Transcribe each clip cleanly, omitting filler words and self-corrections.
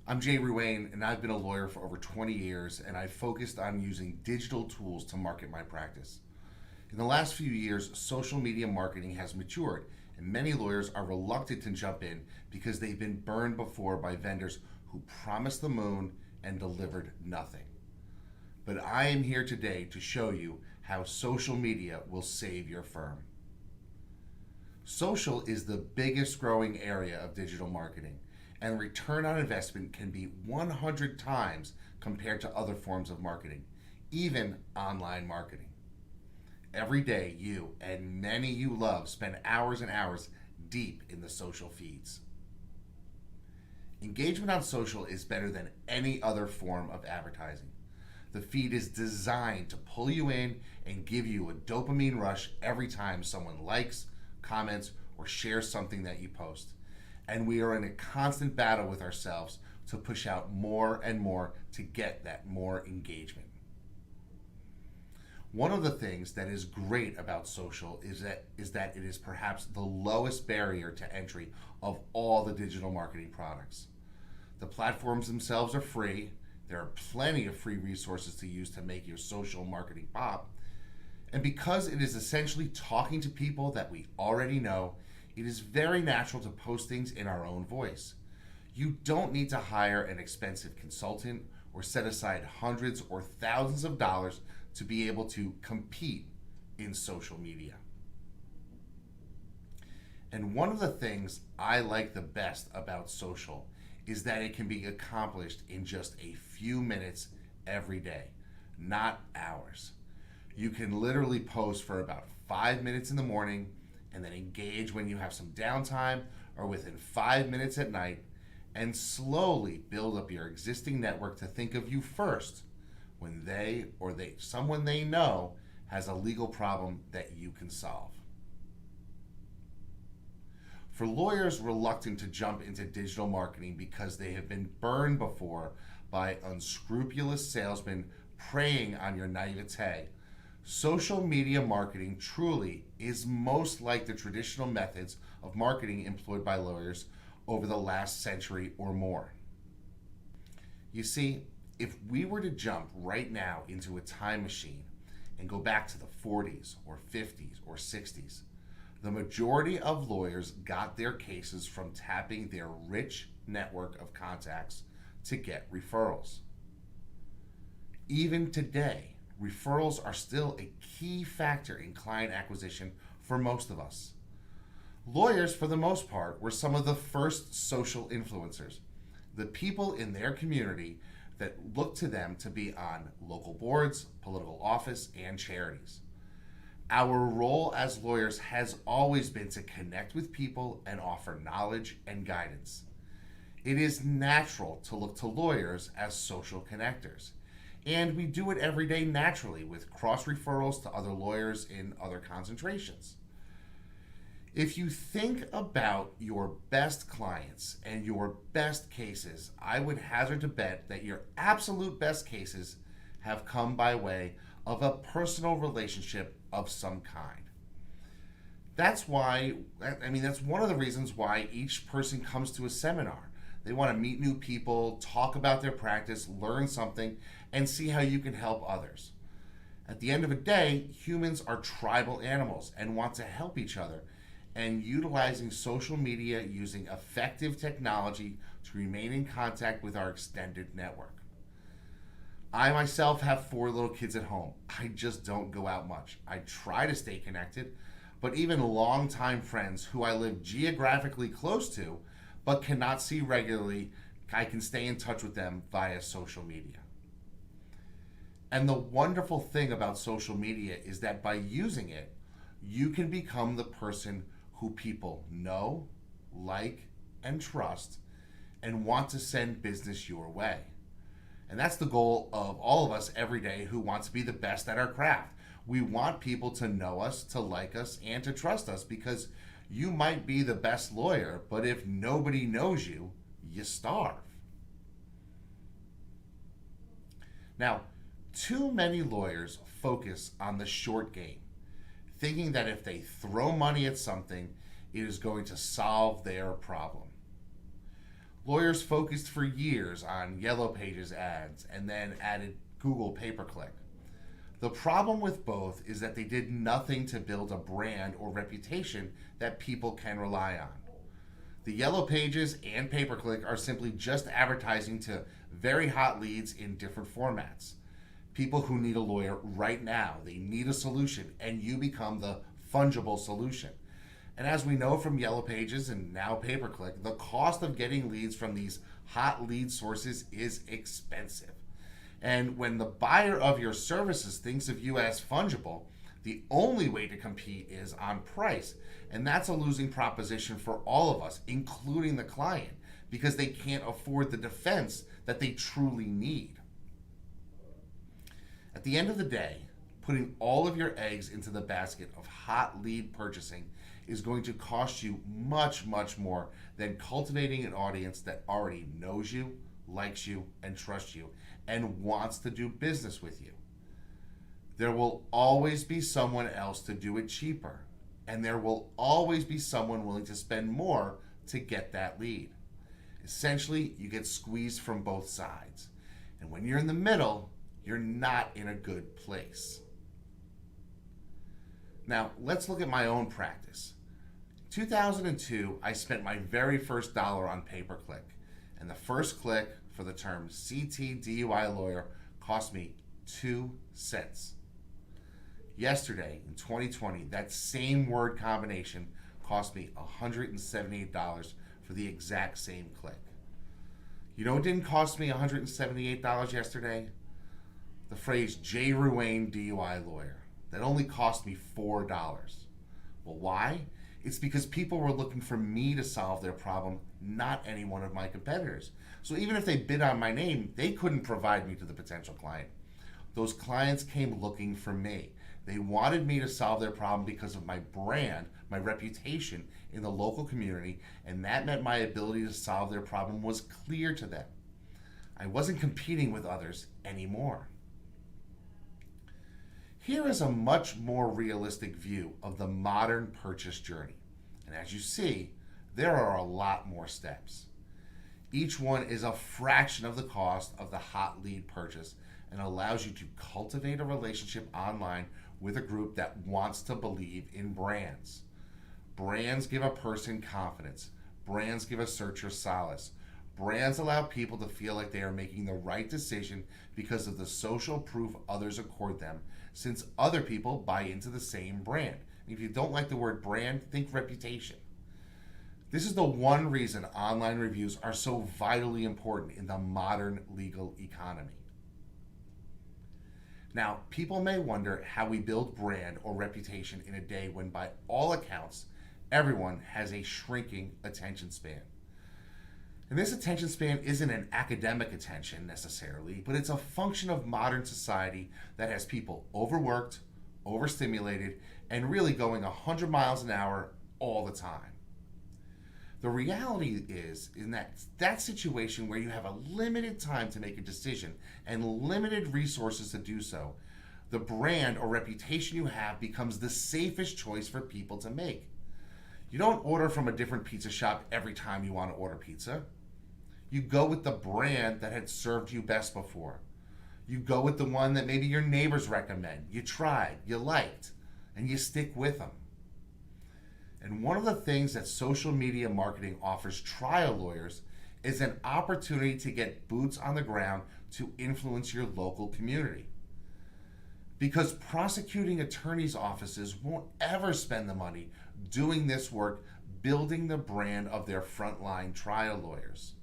I'm Jay Ruane, and I've been a lawyer for over 20 years, and I've focused on using digital tools to market my practice. In the last few years, social media marketing has matured, and many lawyers are reluctant to jump in because they've been burned before by vendors who promised the moon and delivered nothing. But I am here today to show you how social media will save your firm. Social is the biggest growing area of digital marketing, and return on investment can be 100 times compared to other forms of marketing, even online marketing. Every day, you and many you love spend hours and hours deep in the social feeds. Engagement on social is better than any other form of advertising. The feed is designed to pull you in and give you a dopamine rush every time someone likes, comments, or shares something that you post. And we are in a constant battle with ourselves to push out more and more to get that more engagement. One of the things that is great about social is that it is perhaps the lowest barrier to entry of all the digital marketing products. The platforms themselves are free. There are plenty of free resources to use to make your social marketing pop. And because it is essentially talking to people that we already know, it is very natural to post things in our own voice. You don't need to hire an expensive consultant or set aside hundreds or thousands of dollars to be able to compete in social media. And one of the things I like the best about social is that it can be accomplished in just a few minutes every day, not hours. You can literally post for about 5 minutes in the morning and then engage when you have some downtime or within 5 minutes at night, and slowly build up your existing network to think of you first when someone they know has a legal problem that you can solve. For lawyers reluctant to jump into digital marketing because they have been burned before by unscrupulous salesmen preying on your naivete, social media marketing truly is most like the traditional methods of marketing employed by lawyers over the last century or more. You see, if we were to jump right now into a time machine and go back to the 40s or 50s or 60s, the majority of lawyers got their cases from tapping their rich network of contacts to get referrals. Even today, referrals are still a key factor in client acquisition for most of us. Lawyers, for the most part, were some of the first social influencers, the people in their community that looked to them to be on local boards, political office, and charities. Our role as lawyers has always been to connect with people and offer knowledge and guidance. It is natural to look to lawyers as social connectors, and we do it every day naturally with cross referrals to other lawyers in other concentrations. If you think about your best clients and your best cases, I would hazard to bet that your absolute best cases have come by way of a personal relationship of some kind. That's one of the reasons why each person comes to a seminar. They want to meet new people, talk about their practice, learn something, and see how you can help others. At the end of the day, humans are tribal animals and want to help each other, and utilizing social media using effective technology to remain in contact with our extended network. I myself have 4 little kids at home. I just don't go out much. I try to stay connected, but even longtime friends who I live geographically close to but cannot see regularly, I can stay in touch with them via social media. And the wonderful thing about social media is that by using it, you can become the person who people know, like, and trust, and want to send business your way. And that's the goal of all of us every day who want to be the best at our craft. We want people to know us, to like us, and to trust us, because you might be the best lawyer, but if nobody knows you, you starve. Now, too many lawyers focus on the short game, thinking that if they throw money at something, it is going to solve their problem. Lawyers focused for years on Yellow Pages ads and then added Google pay-per-click. The problem with both is that they did nothing to build a brand or reputation that people can rely on. The Yellow Pages and pay-per-click are simply just advertising to very hot leads in different formats. People who need a lawyer right now, they need a solution, and you become the fungible solution. And as we know from Yellow Pages and now pay-per-click, the cost of getting leads from these hot lead sources is expensive. And when the buyer of your services thinks of you as fungible, the only way to compete is on price. And that's a losing proposition for all of us, including the client, because they can't afford the defense that they truly need. At the end of the day, putting all of your eggs into the basket of hot lead purchasing is going to cost you much, much more than cultivating an audience that already knows you, likes you, and trusts you, and wants to do business with you. There will always be someone else to do it cheaper, and there will always be someone willing to spend more to get that lead. Essentially, you get squeezed from both sides. And when you're in the middle, you're not in a good place. Now, let's look at my own practice. In 2002, I spent my very first dollar on pay-per-click, and the first click for the term CT DUI lawyer cost me 2 cents. Yesterday, in 2020, that same word combination cost me $178 for the exact same click. You know what didn't cost me $178 yesterday? The phrase J. Ruane DUI lawyer. That only cost me $4. Well, why? It's because people were looking for me to solve their problem, not any one of my competitors. So even if they bid on my name, they couldn't provide me to the potential client. Those clients came looking for me. They wanted me to solve their problem because of my brand, my reputation in the local community, and that meant my ability to solve their problem was clear to them. I wasn't competing with others anymore. Here is a much more realistic view of the modern purchase journey. And as you see, there are a lot more steps. Each one is a fraction of the cost of the hot lead purchase and allows you to cultivate a relationship online with a group that wants to believe in brands. Brands give a person confidence. Brands give a searcher solace. Brands allow people to feel like they are making the right decision because of the social proof others accord them, since other people buy into the same brand. If you don't like the word brand, think reputation. This is the one reason online reviews are so vitally important in the modern legal economy. Now, people may wonder how we build brand or reputation in a day when, by all accounts, everyone has a shrinking attention span. And this attention span isn't an academic attention necessarily, but it's a function of modern society that has people overworked, overstimulated, and really going 100 miles an hour all the time. The reality is in that situation where you have a limited time to make a decision and limited resources to do so, the brand or reputation you have becomes the safest choice for people to make. You don't order from a different pizza shop every time you want to order pizza. You go with the brand that had served you best before. You go with the one that maybe your neighbors recommend, you tried, you liked, and you stick with them. And one of the things that social media marketing offers trial lawyers is an opportunity to get boots on the ground to influence your local community. Because prosecuting attorneys' offices won't ever spend the money doing this work, building the brand of their frontline trial lawyers.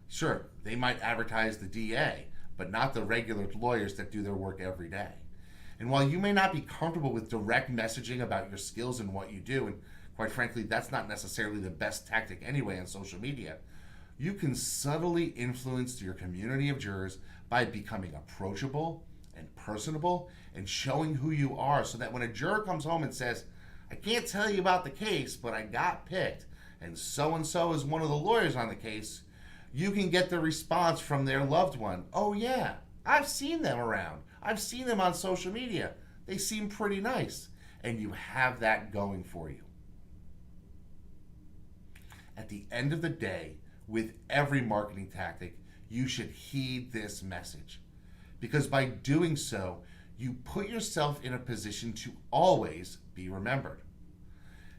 Sure, they might advertise the DA, but not the regular lawyers that do their work every day. And while you may not be comfortable with direct messaging about your skills and what you do, and quite frankly, that's not necessarily the best tactic anyway on social media, you can subtly influence your community of jurors by becoming approachable and personable and showing who you are, so that when a juror comes home and says, I can't tell you about the case, but I got picked, and so is one of the lawyers on the case, you can get the response from their loved one. Oh yeah, I've seen them around. I've seen them on social media. They seem pretty nice. And you have that going for you. At the end of the day, with every marketing tactic, you should heed this message. Because by doing so, you put yourself in a position to always be remembered.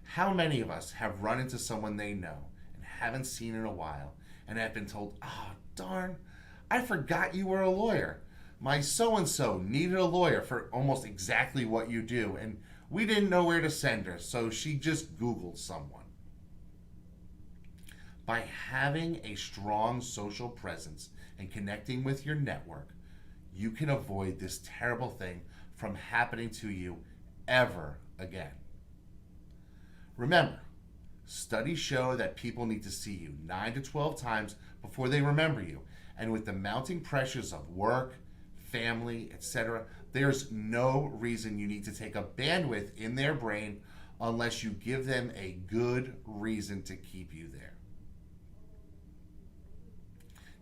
How many of us have run into someone they know and haven't seen in a while and have been told, "Oh, darn, I forgot you were a lawyer. My so-and-so needed a lawyer for almost exactly what you do, and we didn't know where to send her, so she just Googled someone." By having a strong social presence and connecting with your network, you can avoid this terrible thing from happening to you ever again. Remember, studies show that people need to see you 9 to 12 times before they remember you. And with the mounting pressures of work, family, etc., there's no reason you need to take a bandwidth in their brain unless you give them a good reason to keep you there.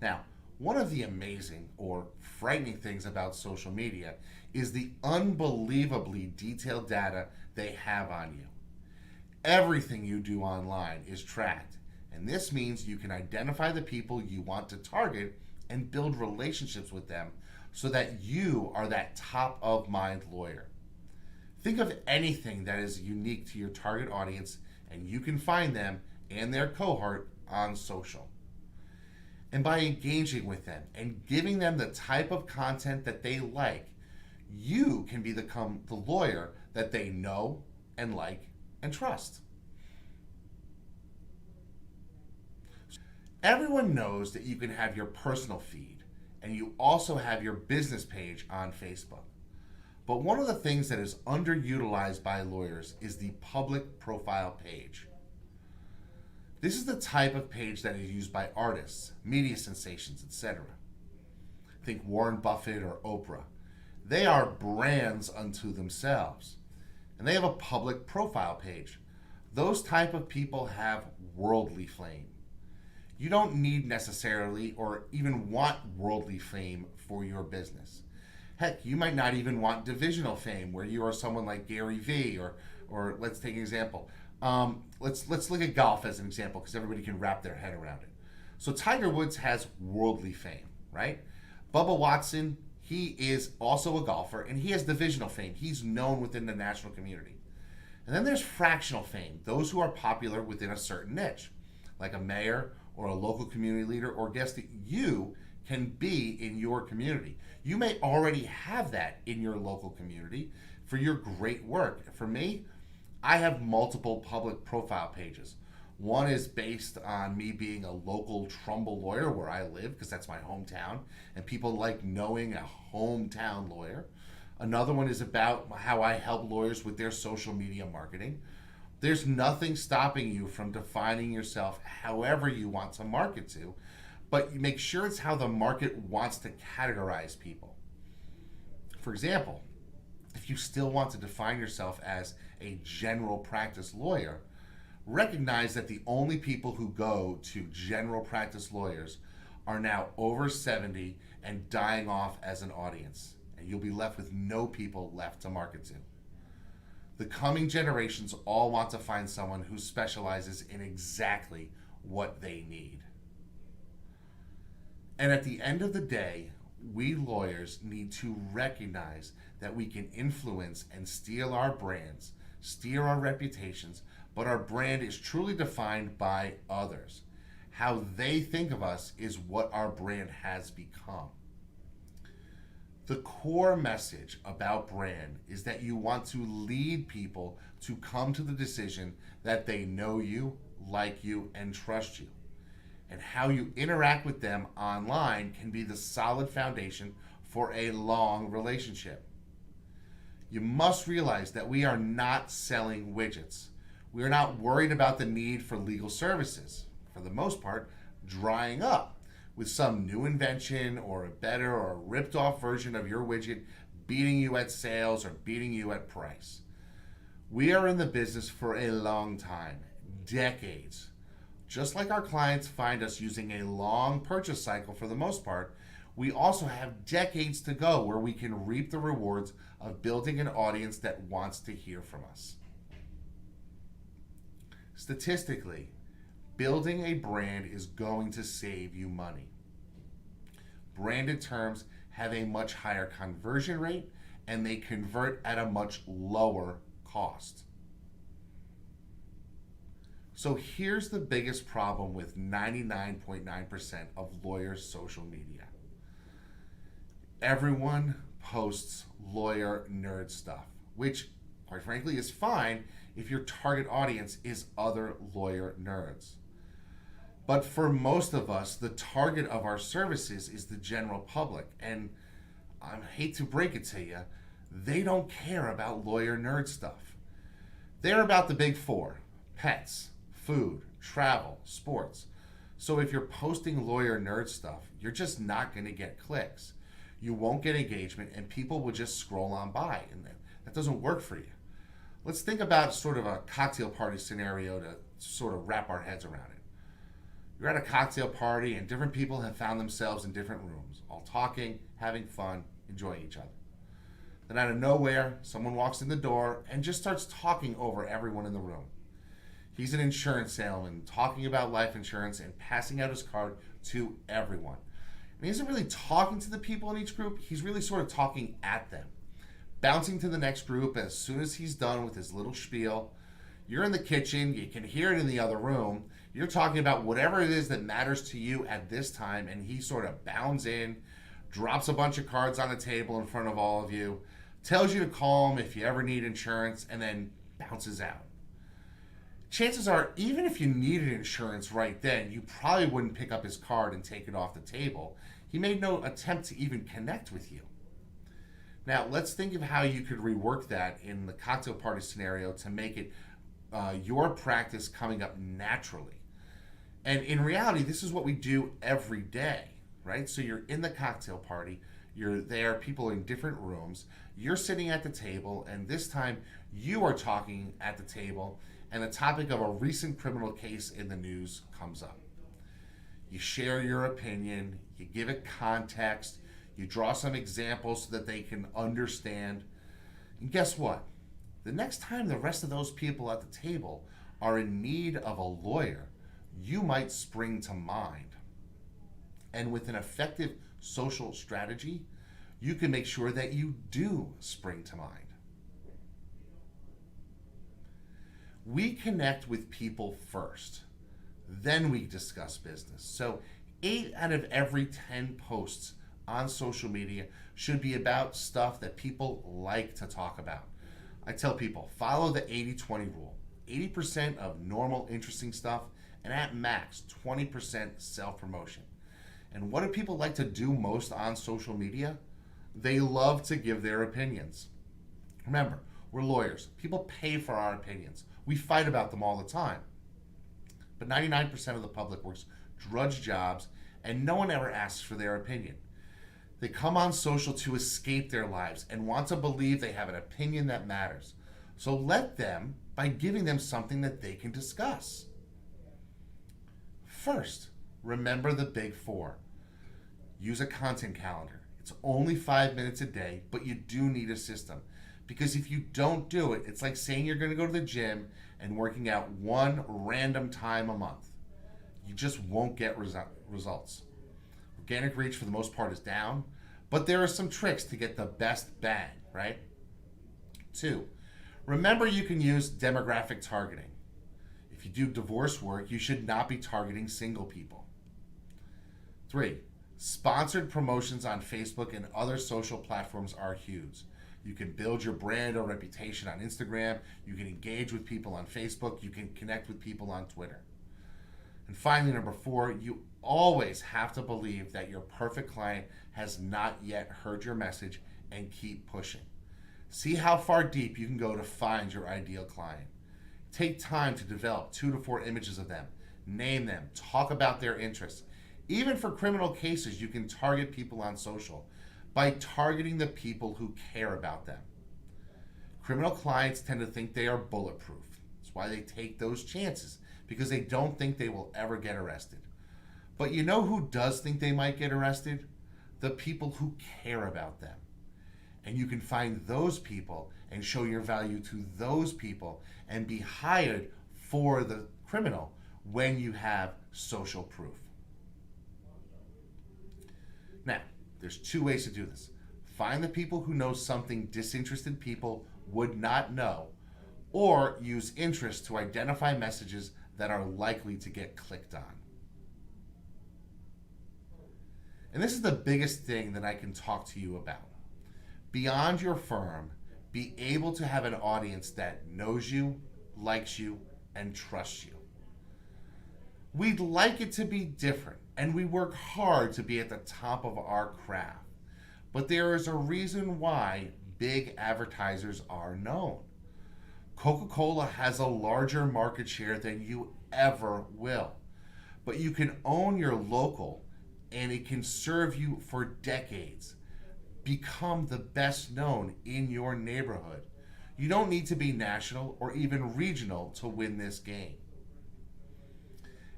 Now, one of the amazing or frightening things about social media is the unbelievably detailed data they have on you. Everything you do online is tracked, and this means you can identify the people you want to target and build relationships with them so that you are that top of mind lawyer. Think of anything that is unique to your target audience, and you can find them and their cohort on social. And by engaging with them and giving them the type of content that they like, you can become the lawyer that they know and like and trust. Everyone knows that you can have your personal feed and you also have your business page on Facebook. But one of the things that is underutilized by lawyers is the public profile page. This is the type of page that is used by artists, media sensations, etc. Think Warren Buffett or Oprah. They are brands unto themselves, and they have a public profile page. Those type of people have worldly fame. You don't need necessarily or even want worldly fame for your business. Heck, you might not even want divisional fame where you are someone like Gary Vee or let's take an example. Let's look at golf as an example because everybody can wrap their head around it. So Tiger Woods has worldly fame, right? Bubba Watson, he is also a golfer and he has divisional fame. He's known within the national community. And then there's fractional fame, those who are popular within a certain niche, like a mayor or a local community leader or guest that you can be in your community. You may already have that in your local community for your great work. For me, I have multiple public profile pages. One is based on me being a local Trumbull lawyer where I live, because that's my hometown, and people like knowing a hometown lawyer. Another one is about how I help lawyers with their social media marketing. There's nothing stopping you from defining yourself however you want to market to, but you make sure it's how the market wants to categorize people. For example, if you still want to define yourself as a general practice lawyer, recognize that the only people who go to general practice lawyers are now over 70 and dying off as an audience, and you'll be left with no people left to market to. The coming generations all want to find someone who specializes in exactly what they need. And at the end of the day, we lawyers need to recognize that we can influence and steal our brands, steer our reputations, but our brand is truly defined by others. How they think of us is what our brand has become. The core message about brand is that you want to lead people to come to the decision that they know you, like you, and trust you. And how you interact with them online can be the solid foundation for a long relationship. You must realize that we are not selling widgets. We are not worried about the need for legal services, for the most part, drying up with some new invention or a better or a ripped off version of your widget beating you at sales or beating you at price. We are in the business for a long time, decades. Just like our clients find us using a long purchase cycle for the most part, we also have decades to go where we can reap the rewards of building an audience that wants to hear from us. Statistically, Building a brand is going to save you money. Branded terms have a much higher conversion rate and they convert at a much lower cost. So here's the biggest problem with 99.9% of lawyers' social media. Everyone posts lawyer nerd stuff, which, quite frankly, is fine if your target audience is other lawyer nerds. But for most of us, the target of our services is the general public. And I hate to break it to you, they don't care about lawyer nerd stuff. They're about the big four: pets, food, travel, sports. So if you're posting lawyer nerd stuff, you're just not going to get clicks. You won't get engagement and people will just scroll on by, and that doesn't work for you. Let's think about sort of a cocktail party scenario to sort of wrap our heads around it. You're at a cocktail party and different people have found themselves in different rooms, all talking, having fun, enjoying each other. Then out of nowhere, someone walks in the door and just starts talking over everyone in the room. He's an insurance salesman talking about life insurance and passing out his card to everyone. And he isn't really talking to the people in each group, he's really sort of talking at them. Bouncing to the next group as soon as he's done with his little spiel. You're in the kitchen, you can hear it in the other room. You're talking about whatever it is that matters to you at this time, and he sort of bounds in, drops a bunch of cards on the table in front of all of you, tells you to call him if you ever need insurance, and then bounces out. Chances are, even if you needed insurance right then, you probably wouldn't pick up his card and take it off the table. He made no attempt to even connect with you. Now, let's think of how you could rework that in the cocktail party scenario to make it your practice coming up naturally. And in reality, this is what we do every day, right? So you're in the cocktail party, you're there, people in different rooms, you're sitting at the table, and this time you are talking at the table, and the topic of a recent criminal case in the news comes up. You share your opinion, you give it context, you draw some examples so that they can understand. And guess what? The next time the rest of those people at the table are in need of a lawyer, you might spring to mind. And with an effective social strategy, you can make sure that you do spring to mind. We connect with people first, then we discuss business. So 8 out of every 10 posts on social media should be about stuff that people like to talk about. I tell people, follow the 80-20 rule. 80% of normal, interesting stuff, and at max, 20% self-promotion. And what do people like to do most on social media? They love to give their opinions. Remember, we're lawyers. People pay for our opinions. We fight about them all the time. But 99% of the public works drudge jobs, and no one ever asks for their opinion. They come on social to escape their lives and want to believe they have an opinion that matters. So let them by giving them something that they can discuss. First, remember the big four. Use a content calendar. It's only 5 minutes a day, but you do need a system. Because if you don't do it, it's like saying you're going to go to the gym and working out one random time a month. You just won't get results. Organic reach for the most part is down, but there are some tricks to get the best bang, right? 2, remember you can use demographic targeting. If you do divorce work, you should not be targeting single people. 3, sponsored promotions on Facebook and other social platforms are huge. You can build your brand or reputation on Instagram. You can engage with people on Facebook. You can connect with people on Twitter. And finally, number 4, you always have to believe that your perfect client has not yet heard your message and keep pushing. See how far deep you can go to find your ideal client. Take time to develop 2 to 4 images of them. Name them. Talk about their interests. Even for criminal cases, you can target people on social by targeting the people who care about them. Criminal clients tend to think they are bulletproof. That's why they take those chances, because they don't think they will ever get arrested. But you know who does think they might get arrested? The people who care about them. And you can find those people and show your value to those people and be hired for the criminal when you have social proof. Now, there's two ways to do this. Find the people who know something disinterested people would not know, or use interest to identify messages that are likely to get clicked on. And this is the biggest thing that I can talk to you about. Beyond your firm, be able to have an audience that knows you, likes you, and trusts you. We'd like it to be different, and we work hard to be at the top of our craft. But there is a reason why big advertisers are known. Coca-Cola has a larger market share than you ever will. But you can own your local, and it can serve you for decades. Become the best known in your neighborhood. You don't need to be national or even regional to win this game.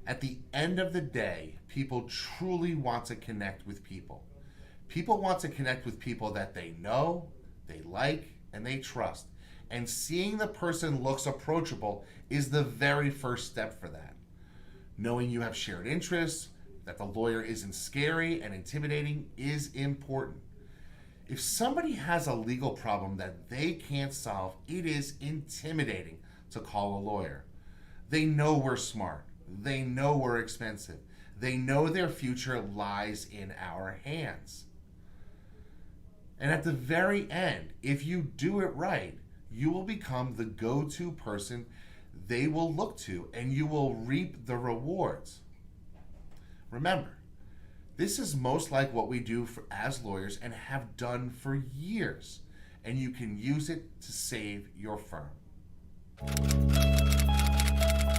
At the end of the day, people truly want to connect with people. People want to connect with people that they know, they like, and they trust. And seeing the person looks approachable is the very first step for that. Knowing you have shared interests, that the lawyer isn't scary and intimidating is important. If somebody has a legal problem that they can't solve, it is intimidating to call a lawyer. They know we're smart. They know we're expensive. They know their future lies in our hands. And at the very end, if you do it right, you will become the go-to person they will look to, and you will reap the rewards. Remember, this is most like what we do as lawyers and have done for years, and you can use it to save your firm.